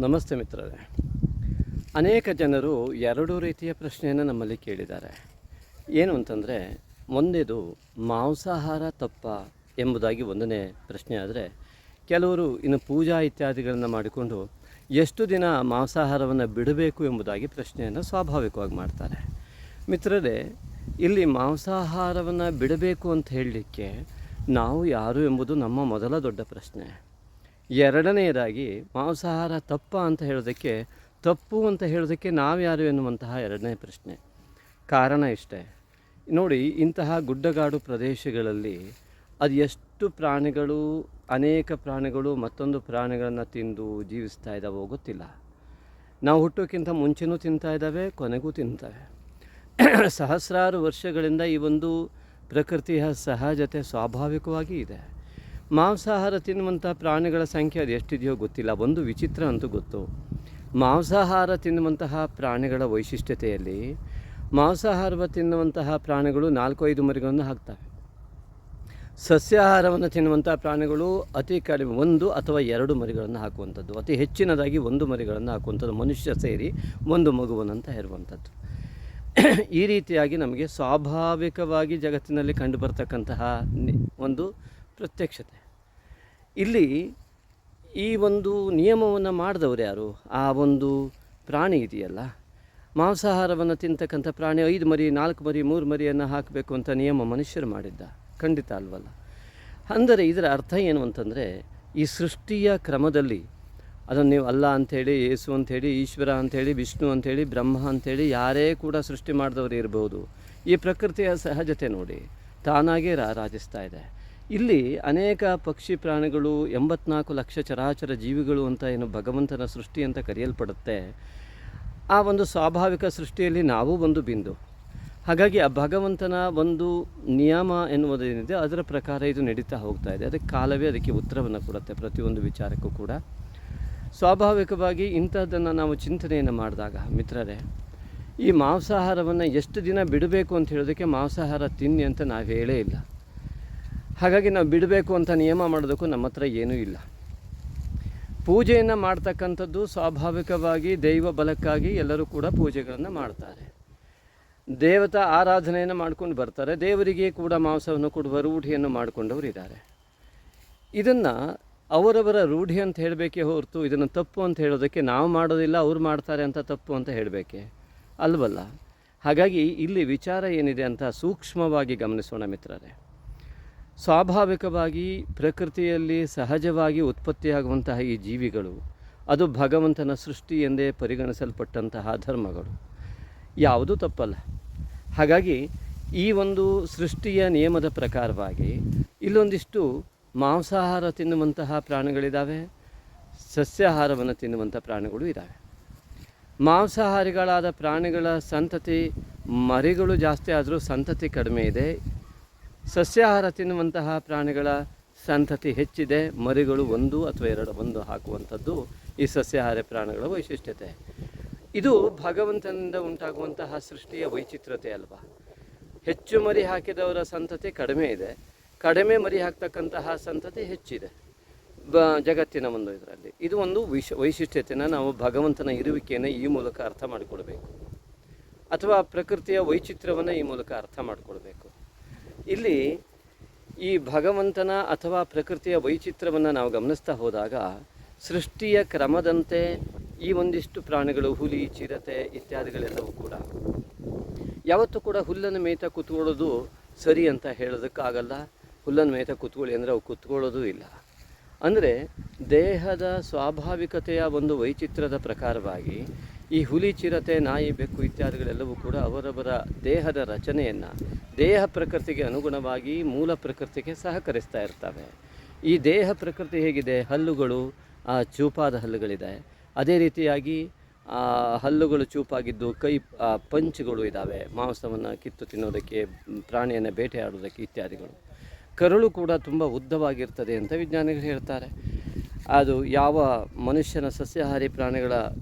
ನಮಸ್ತೆ ಮಿತ್ರರೇ. ಅನೇಕ ಜನರು ಎರಡು ರೀತಿಯ ಪ್ರಶ್ನೆಯನ್ನು ನಮ್ಮಲ್ಲಿ ಕೇಳಿದ್ದಾರೆ. ಏನು ಅಂತಂದರೆ, ಒಂದೇದು ಮಾಂಸಾಹಾರ ತಪ್ಪ ಎಂಬುದಾಗಿ ಒಂದನೇ ಪ್ರಶ್ನೆ ಆದರೆ, ಕೆಲವರು ಇನ್ನು ಪೂಜಾ ಇತ್ಯಾದಿಗಳನ್ನು ಮಾಡಿಕೊಂಡು ಎಷ್ಟು ದಿನ ಮಾಂಸಾಹಾರವನ್ನು ಬಿಡಬೇಕು ಎಂಬುದಾಗಿ ಪ್ರಶ್ನೆಯನ್ನು ಸ್ವಾಭಾವಿಕವಾಗಿ ಮಾಡ್ತಾರೆ. ಮಿತ್ರರೇ, ಇಲ್ಲಿ ಮಾಂಸಾಹಾರವನ್ನು ಬಿಡಬೇಕು ಅಂತ ಹೇಳಲಿಕ್ಕೆ ನಾವು ಯಾರು ಎಂಬುದು ನಮ್ಮ ಮೊದಲ ದೊಡ್ಡ ಪ್ರಶ್ನೆ. ಎರಡನೆಯದಾಗಿ ಮಾಂಸಾಹಾರ ತಪ್ಪ ಅಂತ ಹೇಳೋದಕ್ಕೆ, ತಪ್ಪು ಅಂತ ಹೇಳೋದಕ್ಕೆ ನಾವು ಯಾರು ಎನ್ನುವಂತಹ ಎರಡನೇ ಪ್ರಶ್ನೆ. ಕಾರಣ ಇಷ್ಟೇ ನೋಡಿ, ಇಂತಹ ಗುಡ್ಡಗಾಡು ಪ್ರದೇಶಗಳಲ್ಲಿ ಅದು ಎಷ್ಟು ಪ್ರಾಣಿಗಳು, ಅನೇಕ ಪ್ರಾಣಿಗಳು ಮತ್ತೊಂದು ಪ್ರಾಣಿಗಳನ್ನು ತಿಂದು ಜೀವಿಸ್ತಾ ಇದ್ದಾವೋ ಗೊತ್ತಿಲ್ಲ. ನಾವು ಹುಟ್ಟೋಕ್ಕಿಂತ ಮುಂಚೆನೂ ತಿಂತಾ ಇದ್ದಾವೆ, ಕೊನೆಗೂ ತಿಂತವೆ. ಸಹಸ್ರಾರು ವರ್ಷಗಳಿಂದ ಈ ಒಂದು ಪ್ರಕೃತಿಯ ಸಹಜತೆ ಸ್ವಾಭಾವಿಕವಾಗಿ ಇದೆ. ಮಾಂಸಾಹಾರ ತಿನ್ನುವಂಥ ಪ್ರಾಣಿಗಳ ಸಂಖ್ಯೆ ಅದು ಎಷ್ಟಿದೆಯೋ ಗೊತ್ತಿಲ್ಲ. ಒಂದು ವಿಚಿತ್ರ ಅಂತೂ ಗೊತ್ತು, ಮಾಂಸಾಹಾರ ತಿನ್ನುವಂತಹ ಪ್ರಾಣಿಗಳ ವೈಶಿಷ್ಟ್ಯತೆಯಲ್ಲಿ ಮಾಂಸಾಹಾರ ತಿನ್ನುವಂತಹ ಪ್ರಾಣಿಗಳು 4-5 ಮರಿಗಳನ್ನು ಹಾಕ್ತವೆ. ಸಸ್ಯಾಹಾರವನ್ನು ತಿನ್ನುವಂಥ ಪ್ರಾಣಿಗಳು ಅತಿ ಕಡಿಮೆ 1 ಅಥವಾ 2 ಮರಿಗಳನ್ನು ಹಾಕುವಂಥದ್ದು, ಅತಿ ಹೆಚ್ಚಿನದಾಗಿ 1 ಮರಿಗಳನ್ನು ಹಾಕುವಂಥದ್ದು, ಮನುಷ್ಯ ಸೇರಿ 1 ಮಗುವನ್ನಂತ ಹೇರುವಂಥದ್ದು. ಈ ರೀತಿಯಾಗಿ ನಮಗೆ ಸ್ವಾಭಾವಿಕವಾಗಿ ಜಗತ್ತಿನಲ್ಲಿ ಕಂಡುಬರ್ತಕ್ಕಂತಹ ಒಂದು ಪ್ರತ್ಯಕ್ಷತೆ. ಇಲ್ಲಿ ಈ ಒಂದು ನಿಯಮವನ್ನು ಮಾಡಿದವರು ಯಾರು? ಆ ಒಂದು ಪ್ರಾಣಿ ಇದೆಯಲ್ಲ, ಮಾಂಸಾಹಾರವನ್ನು ತಿಂತಕ್ಕಂಥ ಪ್ರಾಣಿ 5 ಮರಿ, 4 ಮರಿ, 3 ಮರಿಯನ್ನು ಹಾಕಬೇಕು ಅಂತ ನಿಯಮ ಮನುಷ್ಯರು ಮಾಡಿದ್ದ? ಖಂಡಿತ ಅಲ್ವಲ್ಲ. ಅಂದರೆ ಇದರ ಅರ್ಥ ಏನು ಅಂತಂದರೆ, ಈ ಸೃಷ್ಟಿಯ ಕ್ರಮದಲ್ಲಿ ಅದನ್ನು ನೀವು ಅಲ್ಲ ಅಂಥೇಳಿ, ಯೇಸು ಅಂಥೇಳಿ, ಈಶ್ವರ ಅಂಥೇಳಿ, ವಿಷ್ಣು ಅಂಥೇಳಿ, ಬ್ರಹ್ಮ ಅಂಥೇಳಿ ಯಾರೇ ಕೂಡ ಸೃಷ್ಟಿ ಮಾಡಿದವರು ಇರ್ಬೋದು. ಈ ಪ್ರಕೃತಿಯ ಸಹಜತೆ ನೋಡಿ, ತಾನಾಗೇ ರಾರಾಜಿಸ್ತಾ ಇದೆ. ಇಲ್ಲಿ ಅನೇಕ ಪಕ್ಷಿ ಪ್ರಾಣಿಗಳು, 84 ಲಕ್ಷ ಚರಾಚರ ಜೀವಿಗಳು ಅಂತ ಏನು ಭಗವಂತನ ಸೃಷ್ಟಿ ಅಂತ ಕರೆಯಲ್ಪಡುತ್ತೆ. ಆ ಒಂದು ಸ್ವಾಭಾವಿಕ ಸೃಷ್ಟಿಯಲ್ಲಿ ನಾವು ಒಂದು ಬಿಂದು. ಹಾಗಾಗಿ ಆ ಭಗವಂತನ ಒಂದು ನಿಯಮ ಎನ್ನುವುದೇನಿದೆ ಅದರ ಪ್ರಕಾರ ಇದು ನಡೀತಾ ಹೋಗ್ತಾ ಇದೆ. ಅದಕ್ಕೆ ಕಾಲವೇ ಅದಕ್ಕೆ ಉತ್ತರವನ್ನು ಕೊಡುತ್ತೆ. ಪ್ರತಿಯೊಂದು ವಿಚಾರಕ್ಕೂ ಕೂಡ ಸ್ವಾಭಾವಿಕವಾಗಿ ಇಂಥದ್ದನ್ನು ನಾವು ಚಿಂತನೆಯನ್ನು ಮಾಡಿದಾಗ ಮಿತ್ರರೇ, ಈ ಮಾಂಸಾಹಾರವನ್ನು ಎಷ್ಟು ದಿನ ಬಿಡಬೇಕು ಅಂತ ಹೇಳೋದಕ್ಕೆ ಮಾಂಸಾಹಾರ ತಿನ್ನಿ ಅಂತ ನಾವು ಹೇಳೇ ಇಲ್ಲ. ಹಾಗಾಗಿ ನಾವು ಬಿಡಬೇಕು ಅಂತ ನಿಯಮ ಮಾಡೋದಕ್ಕೂ ನಮ್ಮ ಹತ್ರ ಏನೂ ಇಲ್ಲ. ಪೂಜೆಯನ್ನು ಮಾಡ್ತಕ್ಕಂಥದ್ದು ಸ್ವಾಭಾವಿಕವಾಗಿ ದೈವ ಬಲಕ್ಕಾಗಿ ಎಲ್ಲರೂ ಕೂಡ ಪೂಜೆಗಳನ್ನು ಮಾಡ್ತಾರೆ. ದೇವತಾ ಆರಾಧನೆಯನ್ನು ಮಾಡ್ಕೊಂಡು ಬರ್ತಾರೆ. ದೇವರಿಗೆ ಕೂಡ ಮಾಂಸವನ್ನು ಕೊಡುವ ರೂಢಿಯನ್ನು ಮಾಡಿಕೊಂಡವರು ಇದ್ದಾರೆ. ಇದನ್ನು ಅವರವರ ರೂಢಿ ಅಂತ ಹೇಳಬೇಕೇ ಹೊರತು ಇದನ್ನು ತಪ್ಪು ಅಂತ ಹೇಳೋದಕ್ಕೆ ನಾವು ಮಾಡೋದಿಲ್ಲ, ಅವ್ರು ಮಾಡ್ತಾರೆ ಅಂತ ತಪ್ಪು ಅಂತ ಹೇಳಬೇಕೆ? ಅಲ್ವಲ್ಲ. ಹಾಗಾಗಿ ಇಲ್ಲಿ ವಿಚಾರ ಏನಿದೆ ಅಂತ ಸೂಕ್ಷ್ಮವಾಗಿ ಗಮನಿಸೋಣ ಮಿತ್ರರೇ. ಸ್ವಾಭಾವಿಕವಾಗಿ ಪ್ರಕೃತಿಯಲ್ಲಿ ಸಹಜವಾಗಿ ಉತ್ಪತ್ತಿಯಾಗುವಂತಹ ಈ ಜೀವಿಗಳು ಅದು ಭಗವಂತನ ಸೃಷ್ಟಿ ಎಂದೇ ಪರಿಗಣಿಸಲ್ಪಟ್ಟಂತಹ ಧರ್ಮಗಳು, ಯಾವುದೂ ತಪ್ಪಲ್ಲ. ಹಾಗಾಗಿ ಈ ಒಂದು ಸೃಷ್ಟಿಯ ನಿಯಮದ ಪ್ರಕಾರವಾಗಿ ಇಲ್ಲೊಂದಿಷ್ಟು ಮಾಂಸಾಹಾರ ತಿನ್ನುವಂತಹ ಪ್ರಾಣಿಗಳಿದ್ದಾವೆ, ಸಸ್ಯಾಹಾರವನ್ನು ತಿನ್ನುವಂಥ ಪ್ರಾಣಿಗಳು ಇದ್ದಾವೆ. ಮಾಂಸಾಹಾರಿಗಳಾದ ಪ್ರಾಣಿಗಳ ಸಂತತಿ ಮರಿಗಳು ಜಾಸ್ತಿ ಆದರೂ ಸಂತತಿ ಕಡಿಮೆ ಇದೆ. ಸಸ್ಯಾಹಾರ ತಿನ್ನುವಂತಹ ಪ್ರಾಣಿಗಳ ಸಂತತಿ ಹೆಚ್ಚಿದೆ, ಮರಿಗಳು 1 ಅಥವಾ 2 ಹಾಕುವಂಥದ್ದು ಈ ಸಸ್ಯಾಹಾರ ಪ್ರಾಣಿಗಳ ವೈಶಿಷ್ಟ್ಯತೆ. ಇದು ಭಗವಂತನಿಂದ ಉಂಟಾಗುವಂತಹ ಸೃಷ್ಟಿಯ ವೈಚಿತ್ರತೆ ಅಲ್ವಾ. ಹೆಚ್ಚು ಮರಿ ಹಾಕಿದವರ ಸಂತತಿ ಕಡಿಮೆ ಇದೆ, ಕಡಿಮೆ ಮರಿ ಹಾಕ್ತಕ್ಕಂತಹ ಸಂತತಿ ಹೆಚ್ಚಿದೆ ಜಗತ್ತಿನ ಒಂದು ಇದರಲ್ಲಿ. ಇದು ಒಂದು ವೈಶಿಷ್ಟ್ಯತೆಯನ್ನು ನಾವು ಭಗವಂತನ ಇರುವಿಕೆಯನ್ನು ಈ ಮೂಲಕ ಅರ್ಥ ಮಾಡಿಕೊಳ್ಬೇಕು, ಅಥವಾ ಪ್ರಕೃತಿಯ ವೈಚಿತ್ರ್ಯವನ್ನು ಈ ಮೂಲಕ ಅರ್ಥ ಮಾಡಿಕೊಳ್ಬೇಕು. ಇಲ್ಲಿ ಈ ಭಗವಂತನ ಅಥವಾ ಪ್ರಕೃತಿಯ ವೈಚಿತ್ರ್ಯವನ್ನು ನಾವು ಗಮನಿಸ್ತಾ ಹೋದಾಗ ಸೃಷ್ಟಿಯ ಕ್ರಮದಂತೆ ಈ ಒಂದಿಷ್ಟು ಪ್ರಾಣಿಗಳು, ಹುಲಿ, ಚಿರತೆ ಇತ್ಯಾದಿಗಳೆಲ್ಲವೂ ಕೂಡ ಯಾವತ್ತೂ ಕೂಡ ಹುಲ್ಲನ್ನು ಮೇಯ್ತಾ ಕೂತ್ಕೊಳ್ಳೋದು ಸರಿ ಅಂತ ಹೇಳೋದಕ್ಕಾಗಲ್ಲ. ಹುಲ್ಲನ್ನು ಮೇಯ್ತಾ ಕೂತ್ಕೊಳ್ಳಿ ಅಂದರೆ ಅವು ಕೂತ್ಕೊಳ್ಳೋದು ಇಲ್ಲ. ಅಂದರೆ ದೇಹದ ಸ್ವಾಭಾವಿಕತೆಯ ಒಂದು ವೈಚಿತ್ರ್ಯದ ಪ್ರಕಾರವಾಗಿ ಈ ಹುಲಿ, ಚಿರತೆ, ನಾಯಿ, ಬೆಕ್ಕು ಇತ್ಯಾದಿಗಳೆಲ್ಲವೂ ಕೂಡ ಅವರವರ ದೇಹದ ರಚನೆಯನ್ನು ದೇಹ ಪ್ರಕೃತಿಗೆ ಅನುಗುಣವಾಗಿ ಮೂಲ ಪ್ರಕೃತಿಗೆ ಸಹಕರಿಸ್ತಾ ಇರ್ತವೆ. ಈ ದೇಹ ಪ್ರಕೃತಿ ಹೇಗಿದೆ? ಹಲ್ಲುಗಳು, ಚೂಪಾದ ಹಲ್ಲುಗಳಿದೆ. ಅದೇ ರೀತಿಯಾಗಿ ಹಲ್ಲುಗಳು ಚೂಪಾಗಿದ್ದು ಕೈ ಪಂಚುಗಳು ಇದ್ದಾವೆ, ಮಾಂಸವನ್ನು ಕಿತ್ತು ತಿನ್ನೋದಕ್ಕೆ, ಪ್ರಾಣಿಯನ್ನು ಬೇಟೆಯಾಡೋದಕ್ಕೆ ಇತ್ಯಾದಿಗಳು. ಕರುಳು ಕೂಡ ತುಂಬ ಉದ್ದವಾಗಿರ್ತದೆ ಅಂತ ವಿಜ್ಞಾನಿಗಳು ಹೇಳ್ತಾರೆ. ಅದು ಯಾವ ಮನುಷ್ಯನ ಸಸ್ಯಾಹಾರಿ ಪ್ರಾಣಿಗಳ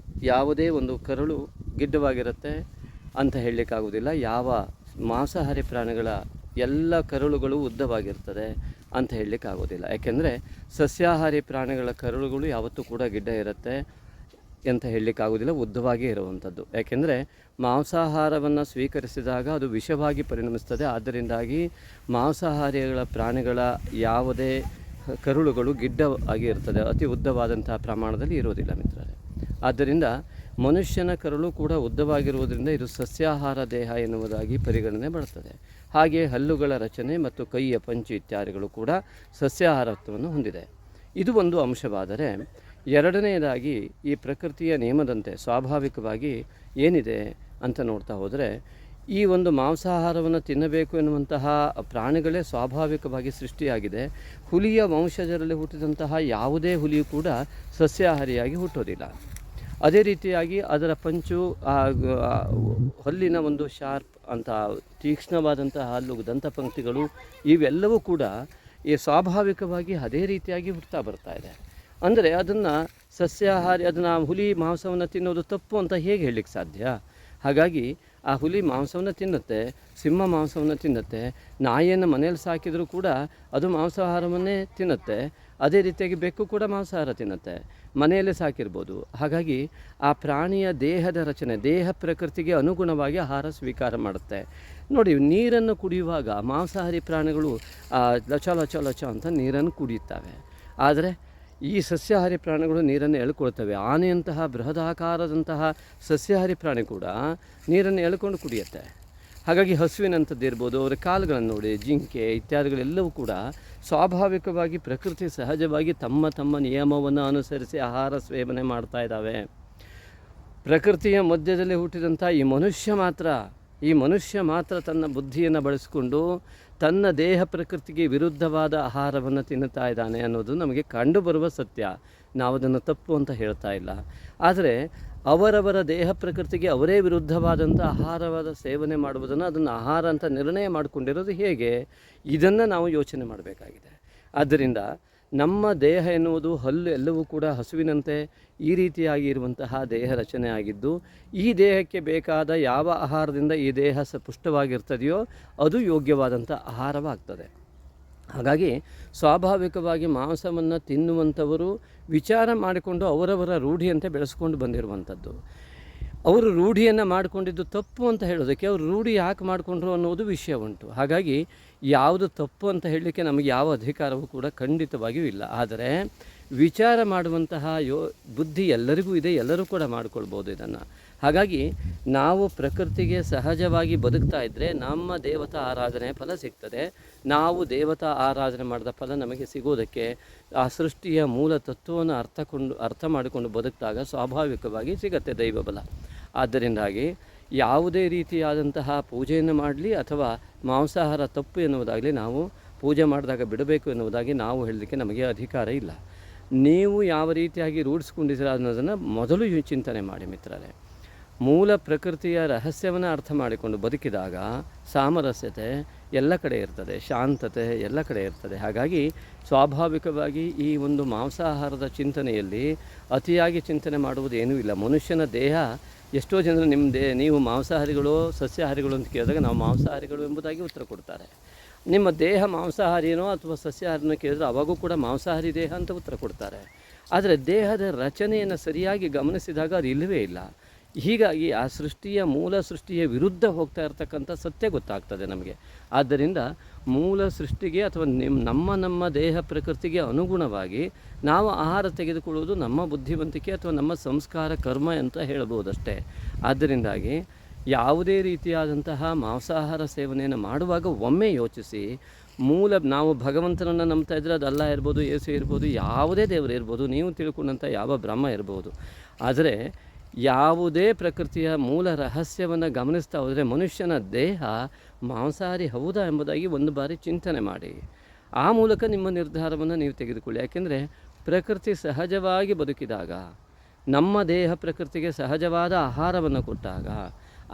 ಯಾವುದೇ ಒಂದು ಕರುಳು ಗಿಡ್ಡವಾಗಿರುತ್ತೆ ಅಂತ ಹೇಳಲಿಕ್ಕಾಗೋದಿಲ್ಲ. ಯಾವ ಮಾಂಸಾಹಾರಿ ಪ್ರಾಣಿಗಳ ಎಲ್ಲ ಕರುಳುಗಳು ಉದ್ದವಾಗಿರ್ತದೆ ಅಂತ ಹೇಳಲಿಕ್ಕಾಗೋದಿಲ್ಲ. ಯಾಕೆಂದರೆ ಸಸ್ಯಾಹಾರಿ ಪ್ರಾಣಿಗಳ ಕರುಳುಗಳು ಯಾವತ್ತೂ ಕೂಡ ಗಿಡ್ಡ ಇರುತ್ತೆ. ಅಂತ ಹೇಳಲಿಕ್ಕಾಗೋದಿಲ್ಲ, ಉದ್ದವಾಗೇ ಇರುವಂಥದ್ದು. ಯಾಕೆಂದರೆ ಮಾಂಸಾಹಾರವನ್ನು ಸ್ವೀಕರಿಸಿದಾಗ ಅದು ವಿಷವಾಗಿ ಪರಿಣಮಿಸ್ತದೆ. ಆದ್ದರಿಂದಾಗಿ ಮಾಂಸಾಹಾರಿಗಳ ಪ್ರಾಣಿಗಳ ಯಾವುದೇ ಕರುಳುಗಳು ಗಿಡ್ಡವಾಗಿ ಇರ್ತದೆ, ಅತಿ ಉದ್ದವಾದಂತಹ ಪ್ರಮಾಣದಲ್ಲಿ ಇರೋದಿಲ್ಲ ಮಿತ್ರರೇ. ಆದ್ದರಿಂದ ಮನುಷ್ಯನ ಕರುಳು ಕೂಡ ಉದ್ದವಾಗಿರುವುದರಿಂದ ಇದು ಸಸ್ಯಾಹಾರ ದೇಹ ಎನ್ನುವುದಾಗಿ ಪರಿಗಣನೆ ಬರ್ತದೆ. ಹಾಗೆ ಹಲ್ಲುಗಳ ರಚನೆ ಮತ್ತು ಕೈಯ ಪಂಚು ಇತ್ಯಾದಿಗಳು ಕೂಡ ಸಸ್ಯಾಹಾರತ್ವವನ್ನು ಹೊಂದಿದೆ. ಇದು ಒಂದು ಅಂಶವಾದರೆ, ಎರಡನೆಯದಾಗಿ ಈ ಪ್ರಕೃತಿಯ ನಿಯಮದಂತೆ ಸ್ವಾಭಾವಿಕವಾಗಿ ಏನಿದೆ ಅಂತ ನೋಡ್ತಾ ಹೋದರೆ, ಈ ಒಂದು ಮಾಂಸಾಹಾರವನ್ನು ತಿನ್ನಬೇಕು ಎನ್ನುವಂತಹ ಪ್ರಾಣಿಗಳೇ ಸ್ವಾಭಾವಿಕವಾಗಿ ಸೃಷ್ಟಿಯಾಗಿದೆ. ಹುಲಿಯ ವಂಶಜರಲ್ಲಿ ಹುಟ್ಟಿದಂತಹ ಯಾವುದೇ ಹುಲಿಯು ಕೂಡ ಸಸ್ಯಾಹಾರಿಯಾಗಿ ಹುಟ್ಟೋದಿಲ್ಲ. ಅದೇ ರೀತಿಯಾಗಿ ಅದರ ಪಂಚು, ಹಲ್ಲಿನ ಒಂದು ಶಾರ್ಪ್ ಅಂತ ತೀಕ್ಷ್ಣವಾದಂತಹ ಹಲ್ಲು, ದಂತಪಂಕ್ತಿಗಳು ಇವೆಲ್ಲವೂ ಕೂಡ ಈ ಸ್ವಾಭಾವಿಕವಾಗಿ ಅದೇ ರೀತಿಯಾಗಿ ಹುಟ್ಟುತ್ತಾ ಬರ್ತಾ ಇದೆ. ಅಂದರೆ ಅದನ್ನು ಸಸ್ಯಾಹಾರಿ, ಅದನ್ನು ಹುಲಿ ಮಾಂಸವನ್ನು ತಿನ್ನೋದು ತಪ್ಪು ಅಂತ ಹೇಗೆ ಹೇಳಲಿಕ್ಕೆ ಸಾಧ್ಯ? ಹಾಗಾಗಿ ಆ ಹುಲಿ ಮಾಂಸವನ್ನು ತಿನ್ನುತ್ತೆ, ಸಿಂಹ ಮಾಂಸವನ್ನು ತಿನ್ನುತ್ತೆ, ನಾಯಿಯನ್ನು ಮನೇಲಿ ಸಾಕಿದರೂ ಕೂಡ ಅದು ಮಾಂಸಾಹಾರವನ್ನೇ ತಿನ್ನುತ್ತೆ. ಅದೇ ರೀತಿಯಾಗಿ ಬೆಕ್ಕು ಕೂಡ ಮಾಂಸಾಹಾರ ತಿನ್ನುತ್ತೆ, ಮನೆಯಲ್ಲೇ ಸಾಕಿರ್ಬೋದು. ಹಾಗಾಗಿ ಆ ಪ್ರಾಣಿಯ ದೇಹದ ರಚನೆ, ದೇಹ ಪ್ರಕೃತಿಗೆ ಅನುಗುಣವಾಗಿ ಆಹಾರ ಸ್ವೀಕಾರ ಮಾಡುತ್ತೆ. ನೋಡಿ, ನೀರನ್ನು ಕುಡಿಯುವಾಗ ಮಾಂಸಾಹಾರಿ ಪ್ರಾಣಿಗಳು ಲಚ ಲಚ ಲಚ ಅಂತ ನೀರನ್ನು ಕುಡಿಯುತ್ತವೆ. ಆದರೆ ಈ ಸಸ್ಯಾಹಾರಿ ಪ್ರಾಣಿಗಳು ನೀರನ್ನು ಎಳ್ಕೊಳ್ತವೆ. ಆನೆಯಂತಹ ಬೃಹದಾಕಾರದಂತಹ ಸಸ್ಯಾಹಾರಿ ಪ್ರಾಣಿ ಕೂಡ ನೀರನ್ನು ಎಳ್ಕೊಂಡು ಕುಡಿಯುತ್ತೆ. ಹಾಗಾಗಿ ಹಸುವಿನಂಥದ್ದು ಇರ್ಬೋದು, ಅವರ ಕಾಲುಗಳನ್ನು ನೋಡಿ, ಜಿಂಕೆ ಇತ್ಯಾದಿಗಳೆಲ್ಲವೂ ಕೂಡ ಸ್ವಾಭಾವಿಕವಾಗಿ ಪ್ರಕೃತಿ ಸಹಜವಾಗಿ ತಮ್ಮ ತಮ್ಮ ನಿಯಮವನ್ನು ಅನುಸರಿಸಿ ಆಹಾರ ಸೇವನೆ ಮಾಡ್ತಾ ಇದ್ದಾವೆ. ಪ್ರಕೃತಿಯ ಮಧ್ಯದಲ್ಲಿ ಹುಟ್ಟಿದಂಥ ಈ ಮನುಷ್ಯ ಮಾತ್ರ ತನ್ನ ಬುದ್ಧಿಯನ್ನು ಬಳಸಿಕೊಂಡು ತನ್ನ ದೇಹ ಪ್ರಕೃತಿಗೆ ವಿರುದ್ಧವಾದ ಆಹಾರವನ್ನು ತಿನ್ನುತ್ತಾ ಇದ್ದಾನೆ ಅನ್ನೋದು ನಮಗೆ ಕಂಡುಬರುವ ಸತ್ಯ. ನಾವು ಅದನ್ನು ತಪ್ಪು ಅಂತ ಹೇಳ್ತಾ ಇಲ್ಲ. ಆದರೆ ಅವರವರ ದೇಹ ಪ್ರಕೃತಿಗೆ ಅವರೇ ವಿರುದ್ಧವಾದಂಥ ಆಹಾರವಾದ ಸೇವನೆ ಮಾಡುವುದನ್ನು, ಅದನ್ನು ಆಹಾರ ಅಂತ ನಿರ್ಣಯ ಮಾಡಿಕೊಂಡಿರೋದು ಹೇಗೆ? ಇದನ್ನು ನಾವು ಯೋಚನೆ ಮಾಡಬೇಕಾಗಿದೆ. ಆದ್ದರಿಂದ ನಮ್ಮ ದೇಹ ಎನ್ನುವುದು, ಹಲ್ಲು ಎಲ್ಲವೂ ಕೂಡ ಹಸುವಿನಂತೆ ಈ ರೀತಿಯಾಗಿ ಇರುವಂತಹ ದೇಹ ರಚನೆ ಆಗಿದ್ದು, ಈ ದೇಹಕ್ಕೆ ಬೇಕಾದ ಯಾವ ಆಹಾರದಿಂದ ಈ ದೇಹ ಪುಷ್ಟವಾಗಿರ್ತದೆಯೋ ಅದು ಯೋಗ್ಯವಾದಂಥ ಆಹಾರವಾಗ್ತದೆ. ಹಾಗಾಗಿ ಸ್ವಾಭಾವಿಕವಾಗಿ ಮಾಂಸವನ್ನು ತಿನ್ನುವಂಥವರು ವಿಚಾರ ಮಾಡಿಕೊಂಡು ಅವರವರ ರೂಢಿಯಂತೆ ಬೆಳೆಸ್ಕೊಂಡು ಬಂದಿರುವಂಥದ್ದು. ಅವರು ರೂಢಿಯನ್ನು ಮಾಡಿಕೊಂಡಿದ್ದು ತಪ್ಪು ಅಂತ ಹೇಳೋದಕ್ಕೆ, ಅವರು ರೂಢಿ ಯಾಕೆ ಮಾಡಿಕೊಂಡ್ರು ಅನ್ನೋದು ವಿಷಯ ಉಂಟು. ಹಾಗಾಗಿ ಯಾವುದು ತಪ್ಪು ಅಂತ ಹೇಳಲಿಕ್ಕೆ ನಮಗೆ ಯಾವ ಅಧಿಕಾರವೂ ಕೂಡ ಖಂಡಿತವಾಗಿಯೂ ಇಲ್ಲ. ಆದರೆ ವಿಚಾರ ಮಾಡುವಂತಹ ಬುದ್ಧಿ ಎಲ್ಲರಿಗೂ ಇದೆ, ಎಲ್ಲರೂ ಕೂಡ ಮಾಡಿಕೊಳ್ಬೋದು ಇದನ್ನು. ಹಾಗಾಗಿ ನಾವು ಪ್ರಕೃತಿಗೆ ಸಹಜವಾಗಿ ಬದುಕ್ತಾ ಇದ್ದರೆ ನಮ್ಮ ದೇವತಾ ಆರಾಧನೆ ಫಲ ಸಿಗ್ತದೆ. ನಾವು ದೇವತಾ ಆರಾಧನೆ ಮಾಡಿದ ಫಲ ನಮಗೆ ಸಿಗೋದಕ್ಕೆ ಆ ಸೃಷ್ಟಿಯ ಮೂಲ ತತ್ವವನ್ನು ಅರ್ಥ ಮಾಡಿಕೊಂಡು ಬದುಕಿದಾಗ ಸ್ವಾಭಾವಿಕವಾಗಿ ಸಿಗತ್ತೆ ದೈವಬಲ. ಆದ್ದರಿಂದಾಗಿ ಯಾವುದೇ ರೀತಿಯಾದಂತಹ ಪೂಜೆಯನ್ನು ಮಾಡಲಿ ಅಥವಾ ಮಾಂಸಾಹಾರ ತಪ್ಪು ಎನ್ನುವುದಾಗಲಿ, ನಾವು ಪೂಜೆ ಮಾಡಿದಾಗ ಬಿಡಬೇಕು ಎನ್ನುವುದಾಗಿ ನಾವು ಹೇಳಲಿಕ್ಕೆ ನಮಗೆ ಅಧಿಕಾರ ಇಲ್ಲ. ನೀವು ಯಾವ ರೀತಿಯಾಗಿ ರೂಢಿಸ್ಕೊಂಡಿದ್ದೀರ ಅನ್ನೋದನ್ನು ಮೊದಲು ಚಿಂತನೆ ಮಾಡಿ ಮಿತ್ರರೇ. ಮೂಲ ಪ್ರಕೃತಿಯ ರಹಸ್ಯವನ್ನು ಅರ್ಥ ಮಾಡಿಕೊಂಡು ಬದುಕಿದಾಗ ಸಾಮರಸ್ಯತೆ ಎಲ್ಲ ಕಡೆ ಇರ್ತದೆ, ಶಾಂತತೆ ಎಲ್ಲ ಕಡೆ ಇರ್ತದೆ. ಹಾಗಾಗಿ ಸ್ವಾಭಾವಿಕವಾಗಿ ಈ ಒಂದು ಮಾಂಸಾಹಾರದ ಚಿಂತನೆಯಲ್ಲಿ ಅತಿಯಾಗಿ ಚಿಂತನೆ ಮಾಡುವುದು ಏನೂ ಇಲ್ಲ. ಮನುಷ್ಯನ ದೇಹ, ಎಷ್ಟೋ ಜನರು ನೀವು ಮಾಂಸಾಹಾರಿಗಳು ಸಸ್ಯಾಹಾರಿಗಳು ಅಂತ ಕೇಳಿದಾಗ ನಾವು ಮಾಂಸಾಹಾರಿಗಳು ಎಂಬುದಾಗಿ ಉತ್ತರ ಕೊಡ್ತಾರೆ. ನಿಮ್ಮ ದೇಹ ಮಾಂಸಾಹಾರಿನೋ ಅಥವಾ ಸಸ್ಯಾಹಾರಿನೋ ಕೇಳಿದ್ರೆ ಅವಾಗೂ ಕೂಡ ಮಾಂಸಾಹಾರಿ ದೇಹ ಅಂತ ಉತ್ತರ ಕೊಡ್ತಾರೆ. ಆದರೆ ದೇಹದ ರಚನೆಯನ್ನು ಸರಿಯಾಗಿ ಗಮನಿಸಿದಾಗ ಅದು ಇಲ್ಲವೇ ಇಲ್ಲ. ಹೀಗಾಗಿ ಆ ಮೂಲ ಸೃಷ್ಟಿಯ ವಿರುದ್ಧ ಹೋಗ್ತಾ ಇರ್ತಕ್ಕಂಥ ಸತ್ಯ ಗೊತ್ತಾಗ್ತದೆ ನಮಗೆ. ಆದ್ದರಿಂದ ಮೂಲ ಸೃಷ್ಟಿಗೆ ಅಥವಾ ನಮ್ಮ ದೇಹ ಪ್ರಕೃತಿಗೆ ಅನುಗುಣವಾಗಿ ನಾವು ಆಹಾರ ತೆಗೆದುಕೊಳ್ಳುವುದು ನಮ್ಮ ಬುದ್ಧಿವಂತಿಕೆ ಅಥವಾ ನಮ್ಮ ಸಂಸ್ಕಾರ ಕರ್ಮ ಅಂತ ಹೇಳ್ಬೋದಷ್ಟೇ. ಆದ್ದರಿಂದಾಗಿ ಯಾವುದೇ ರೀತಿಯಾದಂತಹ ಮಾಂಸಾಹಾರ ಸೇವನೆಯನ್ನು ಮಾಡುವಾಗ ಒಮ್ಮೆ ಯೋಚಿಸಿ, ನಾವು ಭಗವಂತನನ್ನು ನಂಬ್ತಾ ಇದ್ದರೆ ಅದು ಅಲ್ಲ ಇರ್ಬೋದು, ಯೇಸು ಇರ್ಬೋದು, ಯಾವುದೇ ದೇವರು ಇರ್ಬೋದು, ನೀವು ತಿಳ್ಕೊಂಡಂಥ ಯಾವ ಬ್ರಹ್ಮ ಇರ್ಬೋದು. ಆದರೆ ಯಾವುದೇ ಪ್ರಕೃತಿಯ ಮೂಲ ರಹಸ್ಯವನ್ನು ಗಮನಿಸ್ತಾ ಹೋದರೆ ಮನುಷ್ಯನ ದೇಹ ಮಾಂಸಾಹಾರಿ ಹೌದಾ ಎಂಬುದಾಗಿ ಒಂದು ಬಾರಿ ಚಿಂತನೆ ಮಾಡಿ ಆ ಮೂಲಕ ನಿಮ್ಮ ನಿರ್ಧಾರವನ್ನು ನೀವು ತೆಗೆದುಕೊಳ್ಳಿ. ಯಾಕೆಂದರೆ ಪ್ರಕೃತಿ ಸಹಜವಾಗಿ ಬದುಕಿದಾಗ, ನಮ್ಮ ದೇಹ ಪ್ರಕೃತಿಗೆ ಸಹಜವಾದ ಆಹಾರವನ್ನು ಕೊಟ್ಟಾಗ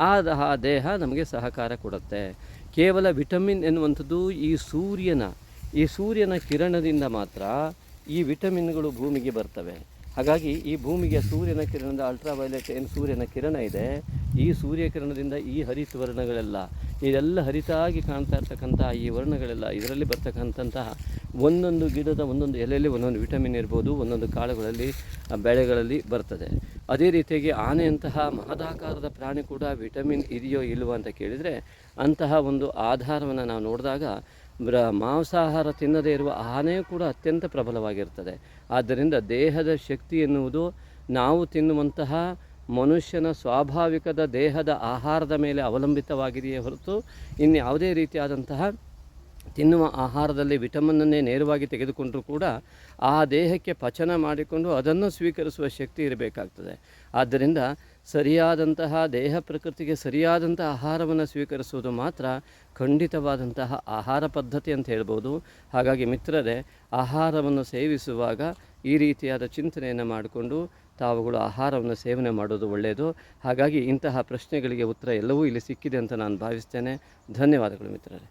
ಆ ದೇಹ ನಮಗೆ ಸಹಕಾರ ಕೊಡುತ್ತೆ. ಕೇವಲ ವಿಟಮಿನ್ ಎನ್ನುವಂಥದ್ದು ಈ ಸೂರ್ಯನ ಕಿರಣದಿಂದ ಮಾತ್ರ ಈ ವಿಟಮಿನ್ಗಳು ಭೂಮಿಗೆ ಬರ್ತವೆ. ಹಾಗಾಗಿ ಈ ಭೂಮಿಗೆ ಸೂರ್ಯನ ಕಿರಣದ ಅಲ್ಟ್ರಾವೈಲೆಟ್ ಏನು ಸೂರ್ಯನ ಕಿರಣ ಇದೆ, ಈ ಸೂರ್ಯಕಿರಣದಿಂದ ಈ ಹರಿತವರ್ಣಗಳೆಲ್ಲ ಇದೆಲ್ಲ ಹರಿತಾಗಿ ಕಾಣ್ತಾ ಇರ್ತಕ್ಕಂತಹ ಈ ವರ್ಣಗಳೆಲ್ಲ ಇದರಲ್ಲಿ ಬರ್ತಕ್ಕಂತಹ ಒಂದೊಂದು ಗಿಡದ ಒಂದೊಂದು ಎಲೆಯಲ್ಲಿ ಒಂದೊಂದು ವಿಟಮಿನ್ ಇರ್ಬೋದು, ಒಂದೊಂದು ಕಾಳುಗಳಲ್ಲಿ ಬೆಳೆಗಳಲ್ಲಿ ಬರ್ತದೆ. ಅದೇ ರೀತಿಯಾಗಿ ಆನೆಯಂತಹ ಮಹದಾಕಾರದ ಪ್ರಾಣಿ ಕೂಡ ವಿಟಮಿನ್ ಇದೆಯೋ ಇಲ್ವೋ ಅಂತ ಕೇಳಿದರೆ ಅಂತಹ ಒಂದು ಆಧಾರವನ್ನು ನಾವು ನೋಡಿದಾಗ ಮಾಂಸಾಹಾರ ತಿನ್ನದೇ ಇರುವ ಆನೆಯೂ ಕೂಡ ಅತ್ಯಂತ ಪ್ರಬಲವಾಗಿರ್ತದೆ. ಆದ್ದರಿಂದ ದೇಹದ ಶಕ್ತಿ ಎನ್ನುವುದು ನಾವು ತಿನ್ನುವಂತಹ ಮನುಷ್ಯನ ಸ್ವಾಭಾವಿಕದ ದೇಹದ ಆಹಾರದ ಮೇಲೆ ಅವಲಂಬಿತವಾಗಿದೆಯೇ ಹೊರತು ಇನ್ಯಾವುದೇ ರೀತಿಯಾದಂತಹ ತಿನ್ನುವ ಆಹಾರದಲ್ಲಿ ವಿಟಮಿನ್ನನ್ನೇ ನೇರವಾಗಿ ತೆಗೆದುಕೊಂಡರೂ ಕೂಡ ಆ ದೇಹಕ್ಕೆ ಪಚನ ಮಾಡಿಕೊಂಡು ಅದನ್ನು ಸ್ವೀಕರಿಸುವ ಶಕ್ತಿ ಇರಬೇಕಾಗ್ತದೆ. ಆದ್ದರಿಂದ ಸರಿಯಾದಂತಹ ದೇಹ ಪ್ರಕೃತಿಗೆ ಸರಿಯಾದಂಥ ಆಹಾರವನ್ನು ಸ್ವೀಕರಿಸುವುದು ಮಾತ್ರ ಖಂಡಿತವಾದಂತಹ ಆಹಾರ ಪದ್ಧತಿ ಅಂತ ಹೇಳ್ಬೋದು. ಹಾಗಾಗಿ ಮಿತ್ರರೇ, ಆಹಾರವನ್ನು ಸೇವಿಸುವಾಗ ಈ ರೀತಿಯಾದ ಚಿಂತನೆಯನ್ನು ಮಾಡಿಕೊಂಡು ತಾವುಗಳು ಆಹಾರವನ್ನು ಸೇವನೆ ಮಾಡೋದು ಒಳ್ಳೆಯದು. ಹಾಗಾಗಿ ಇಂತಹ ಪ್ರಶ್ನೆಗಳಿಗೆ ಉತ್ತರ ಎಲ್ಲವೂ ಇಲ್ಲಿ ಸಿಕ್ಕಿದೆ ಅಂತ ನಾನು ಭಾವಿಸ್ತೇನೆ. ಧನ್ಯವಾದಗಳು ಮಿತ್ರರೇ.